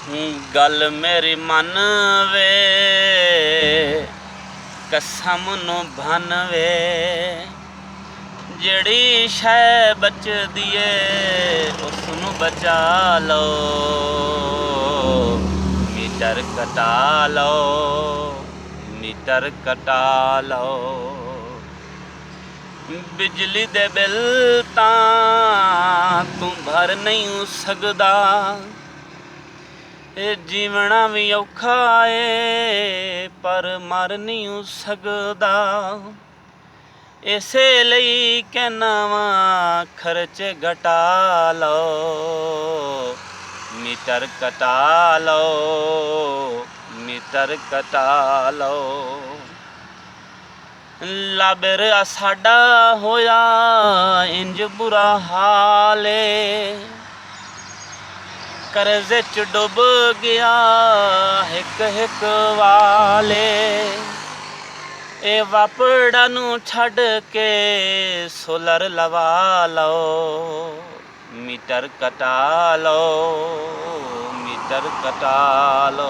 गल मेरी मन वे कसम नू भन वे जिहड़ी शै बचदी ए उसनू बचा लो मीटर कटा लो मीटर कटा लो। बिजली दे बिल तां तू भर नहीं सकदा जीवना भी औखा है पर मर नहीं सकदा इसे लई कहना वा खर्च घटा लो मीटर कटा लो मीटर कटा लो। लाबर साडा होया इंज बुरा हाल करज़े च डुब गया हिक हिक वाले ए वापड़ा नू छड़ के सोलर लवा लो मीटर कटा लो मीटर कटा लो।